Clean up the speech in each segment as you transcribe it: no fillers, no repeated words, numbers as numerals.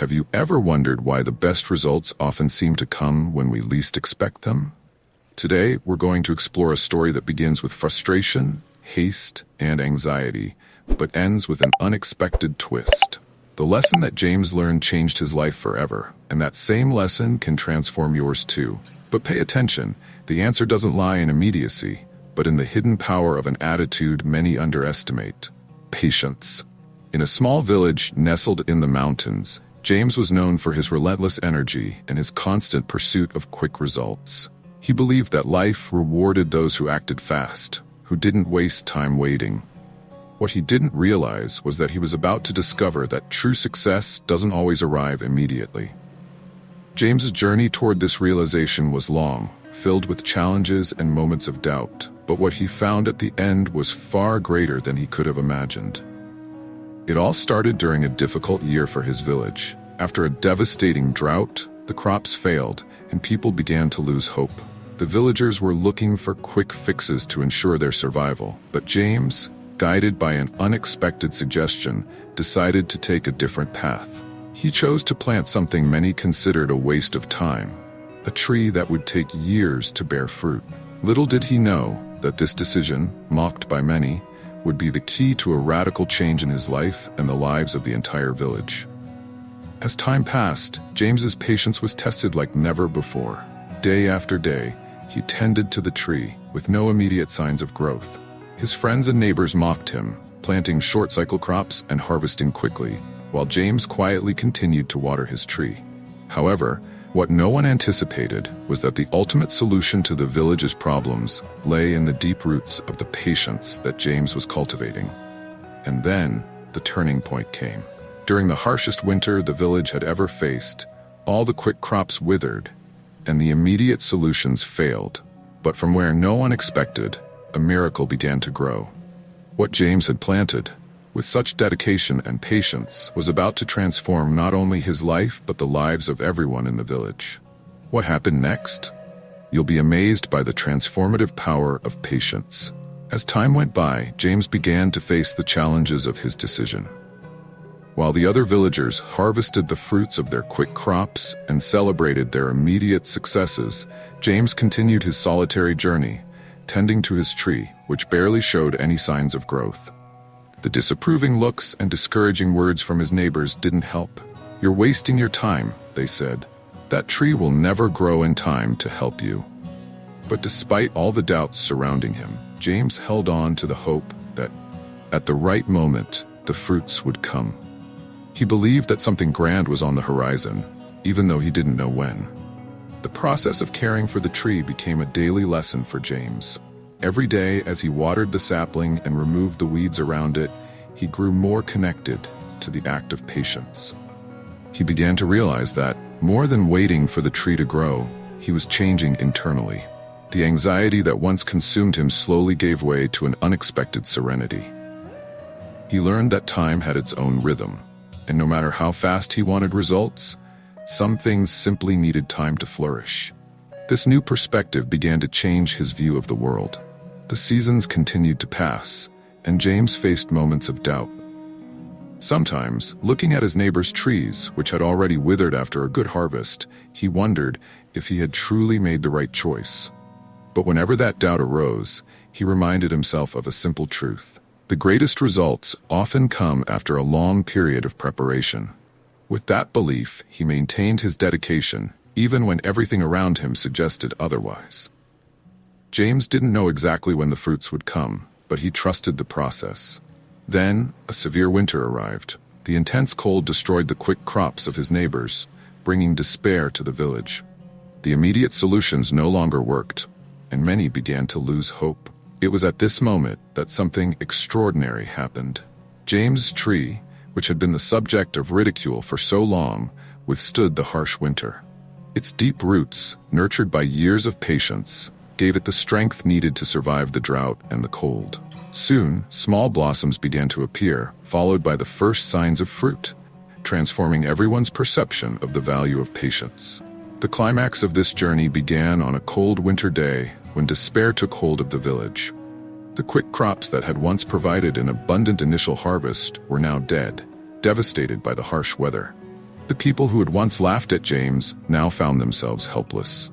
Have you ever wondered why the best results often seem to come when we least expect them? Today, we're going to explore a story that begins with frustration, haste, and anxiety, but ends with an unexpected twist. The lesson that James learned changed his life forever, and that same lesson can transform yours too. But pay attention, the answer doesn't lie in immediacy, but in the hidden power of an attitude many underestimate: patience. In a small village nestled in the mountains, James was known for his relentless energy and his constant pursuit of quick results. He believed that life rewarded those who acted fast, who didn't waste time waiting. What he didn't realize was that he was about to discover that true success doesn't always arrive immediately. James's journey toward this realization was long, filled with challenges and moments of doubt, but what he found at the end was far greater than he could have imagined. It all started during a difficult year for his village. After a devastating drought, the crops failed, and people began to lose hope. The villagers were looking for quick fixes to ensure their survival, but James, guided by an unexpected suggestion, decided to take a different path. He chose to plant something many considered a waste of time, a tree that would take years to bear fruit. Little did he know that this decision, mocked by many, would be the key to a radical change in his life and the lives of the entire village. As time passed, James's patience was tested like never before. Day after day, he tended to the tree, with no immediate signs of growth. His friends and neighbors mocked him, planting short-cycle crops and harvesting quickly, while James quietly continued to water his tree. However, what no one anticipated was that the ultimate solution to the village's problems lay in the deep roots of the patience that James was cultivating. And then, the turning point came. During the harshest winter the village had ever faced, all the quick crops withered, and the immediate solutions failed. But from where no one expected, a miracle began to grow. What James had planted, with such dedication and patience, was about to transform not only his life but the lives of everyone in the village. What happened next? You'll be amazed by the transformative power of patience. As time went by, James began to face the challenges of his decision. While the other villagers harvested the fruits of their quick crops and celebrated their immediate successes, James continued his solitary journey, tending to his tree, which barely showed any signs of growth. The disapproving looks and discouraging words from his neighbors didn't help. "You're wasting your time," they said. "That tree will never grow in time to help you." But despite all the doubts surrounding him, James held on to the hope that, at the right moment, the fruits would come. He believed that something grand was on the horizon, even though he didn't know when. The process of caring for the tree became a daily lesson for James. Every day, as he watered the sapling and removed the weeds around it, he grew more connected to the act of patience. He began to realize that, more than waiting for the tree to grow, he was changing internally. The anxiety that once consumed him slowly gave way to an unexpected serenity. He learned that time had its own rhythm, and no matter how fast he wanted results, some things simply needed time to flourish. This new perspective began to change his view of the world. The seasons continued to pass, and James faced moments of doubt. Sometimes, looking at his neighbor's trees, which had already withered after a good harvest, he wondered if he had truly made the right choice. But whenever that doubt arose, he reminded himself of a simple truth: the greatest results often come after a long period of preparation. With that belief, he maintained his dedication, even when everything around him suggested otherwise. James didn't know exactly when the fruits would come, but he trusted the process. Then, a severe winter arrived. The intense cold destroyed the quick crops of his neighbors, bringing despair to the village. The immediate solutions no longer worked, and many began to lose hope. It was at this moment that something extraordinary happened. James's tree, which had been the subject of ridicule for so long, withstood the harsh winter. Its deep roots, nurtured by years of patience, gave it the strength needed to survive the drought and the cold. Soon, small blossoms began to appear, followed by the first signs of fruit, transforming everyone's perception of the value of patience. The climax of this journey began on a cold winter day when despair took hold of the village. The quick crops that had once provided an abundant initial harvest were now dead, devastated by the harsh weather. The people who had once laughed at James now found themselves helpless.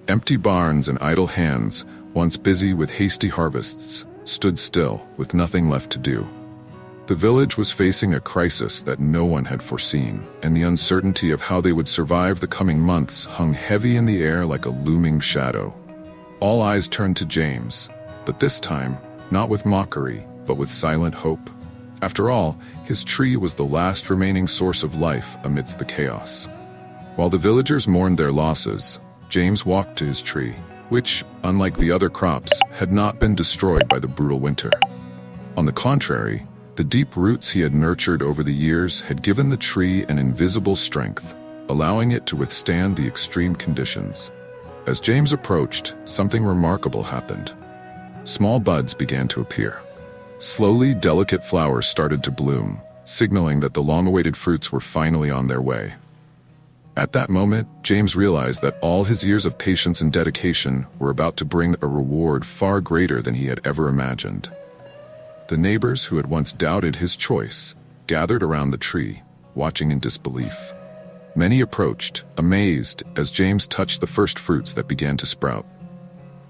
Empty barns and idle hands, once busy with hasty harvests, stood still with nothing left to do. The village was facing a crisis that no one had foreseen, and the uncertainty of how they would survive the coming months hung heavy in the air like a looming shadow. All eyes turned to James, but this time, not with mockery, but with silent hope. After all, his tree was the last remaining source of life amidst the chaos. While the villagers mourned their losses, James walked to his tree, which, unlike the other crops, had not been destroyed by the brutal winter. On the contrary, the deep roots he had nurtured over the years had given the tree an invisible strength, allowing it to withstand the extreme conditions. As James approached, something remarkable happened. Small buds began to appear. Slowly, delicate flowers started to bloom, signaling that the long-awaited fruits were finally on their way. At that moment, James realized that all his years of patience and dedication were about to bring a reward far greater than he had ever imagined. The neighbors who had once doubted his choice gathered around the tree, watching in disbelief. Many approached, amazed, as James touched the first fruits that began to sprout.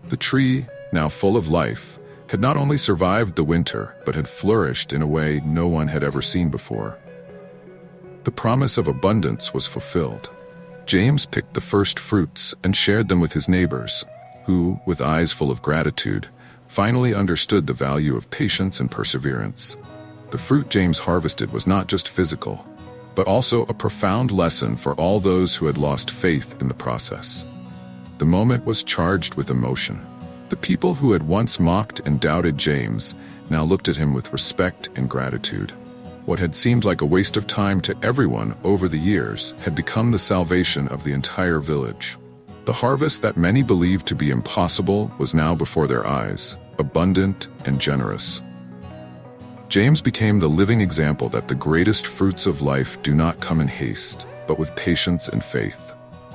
The tree, now full of life, had not only survived the winter, but had flourished in a way no one had ever seen before. The promise of abundance was fulfilled. James picked the first fruits and shared them with his neighbors, who, with eyes full of gratitude, finally understood the value of patience and perseverance. The fruit James harvested was not just physical, but also a profound lesson for all those who had lost faith in the process. The moment was charged with emotion. The people who had once mocked and doubted James now looked at him with respect and gratitude. What had seemed like a waste of time to everyone over the years had become the salvation of the entire village. The harvest that many believed to be impossible was now before their eyes, abundant and generous. James became the living example that the greatest fruits of life do not come in haste, but with patience and faith.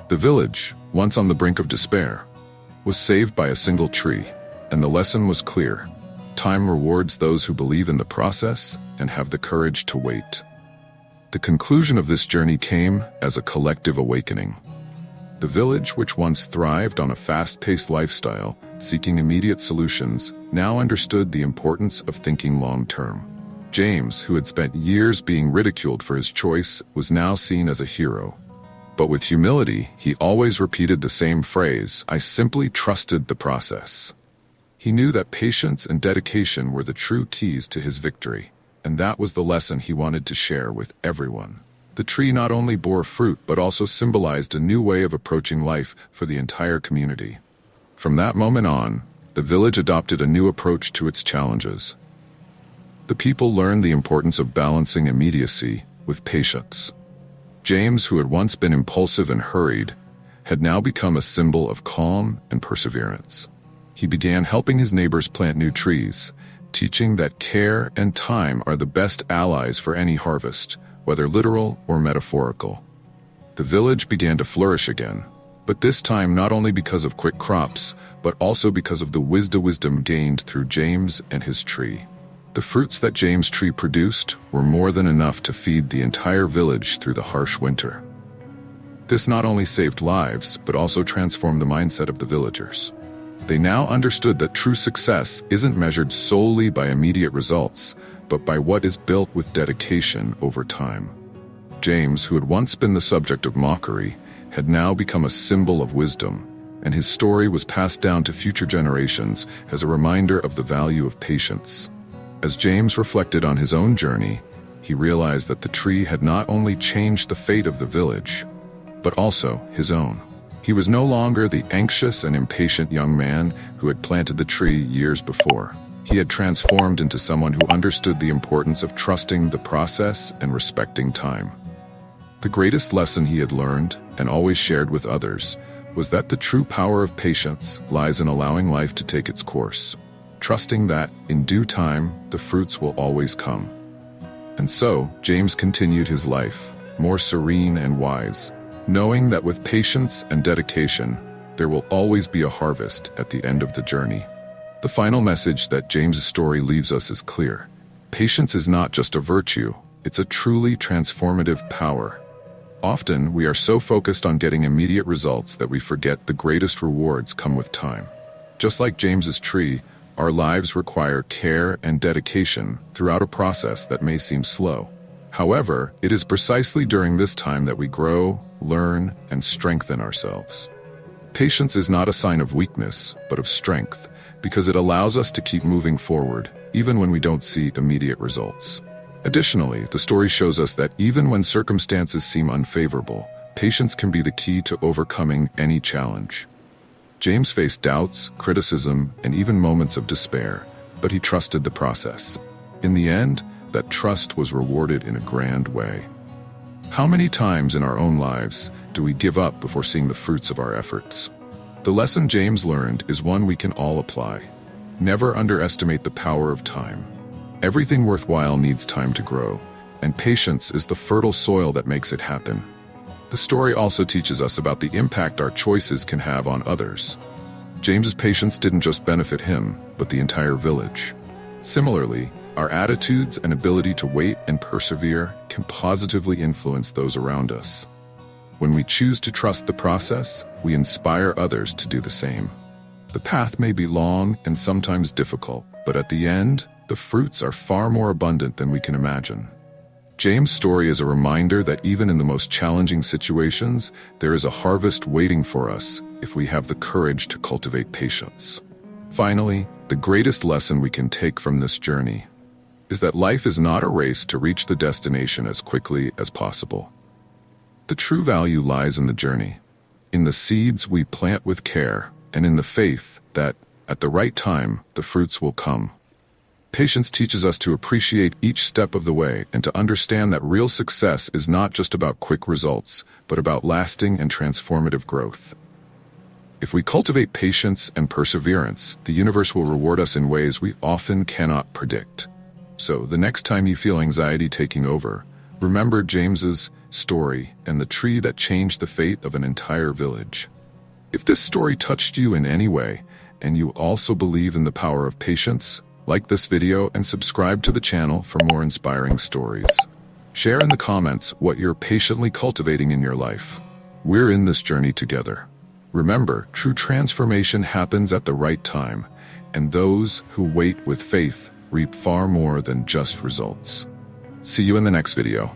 The village, once on the brink of despair, was saved by a single tree, and the lesson was clear. Time rewards those who believe in the process and have the courage to wait. The conclusion of this journey came as a collective awakening. The village, which once thrived on a fast-paced lifestyle, seeking immediate solutions, now understood the importance of thinking long-term. James, who had spent years being ridiculed for his choice, was now seen as a hero. But with humility, he always repeated the same phrase, "I simply trusted the process." He knew that patience and dedication were the true keys to his victory, and that was the lesson he wanted to share with everyone. The tree not only bore fruit but also symbolized a new way of approaching life for the entire community. From that moment on, the village adopted a new approach to its challenges. The people learned the importance of balancing immediacy with patience. James, who had once been impulsive and hurried, had now become a symbol of calm and perseverance. He began helping his neighbors plant new trees, teaching that care and time are the best allies for any harvest, whether literal or metaphorical. The village began to flourish again, but this time not only because of quick crops, but also because of the wisdom gained through James and his tree. The fruits that James' tree produced were more than enough to feed the entire village through the harsh winter. This not only saved lives, but also transformed the mindset of the villagers. They now understood that true success isn't measured solely by immediate results, but by what is built with dedication over time. James, who had once been the subject of mockery, had now become a symbol of wisdom, and his story was passed down to future generations as a reminder of the value of patience. As James reflected on his own journey, he realized that the tree had not only changed the fate of the village, but also his own. He was no longer the anxious and impatient young man who had planted the tree years before. He had transformed into someone who understood the importance of trusting the process and respecting time. The greatest lesson he had learned, and always shared with others, was that the true power of patience lies in allowing life to take its course, trusting that, in due time, the fruits will always come. And so, James continued his life, more serene and wise, knowing that with patience and dedication, there will always be a harvest at the end of the journey. The final message that James's story leaves us is clear. Patience is not just a virtue, it's a truly transformative power. Often, we are so focused on getting immediate results that we forget the greatest rewards come with time. Just like James's tree, our lives require care and dedication throughout a process that may seem slow. However, it is precisely during this time that we grow, learn, and strengthen ourselves. Patience is not a sign of weakness, but of strength, because it allows us to keep moving forward, even when we don't see immediate results. Additionally, the story shows us that even when circumstances seem unfavorable, patience can be the key to overcoming any challenge. James faced doubts, criticism, and even moments of despair, but he trusted the process. In the end, that trust was rewarded in a grand way. How many times in our own lives do we give up before seeing the fruits of our efforts? The lesson James learned is one we can all apply. Never underestimate the power of time. Everything worthwhile needs time to grow, and patience is the fertile soil that makes it happen. The story also teaches us about the impact our choices can have on others. James's patience didn't just benefit him, but the entire village. Similarly, our attitudes and ability to wait and persevere can positively influence those around us. When we choose to trust the process, we inspire others to do the same. The path may be long and sometimes difficult, but at the end, the fruits are far more abundant than we can imagine. James' story is a reminder that even in the most challenging situations, there is a harvest waiting for us if we have the courage to cultivate patience. Finally, the greatest lesson we can take from this journey is that life is not a race to reach the destination as quickly as possible. The true value lies in the journey, in the seeds we plant with care, and in the faith that, at the right time, the fruits will come. Patience teaches us to appreciate each step of the way and to understand that real success is not just about quick results, but about lasting and transformative growth. If we cultivate patience and perseverance, the universe will reward us in ways we often cannot predict. So, the next time you feel anxiety taking over, remember James's story and the tree that changed the fate of an entire village. If this story touched you in any way, and you also believe in the power of patience, like this video and subscribe to the channel for more inspiring stories. Share in the comments what you're patiently cultivating in your life. We're in this journey together. Remember, true transformation happens at the right time, and those who wait with faith reap far more than just results. See you in the next video.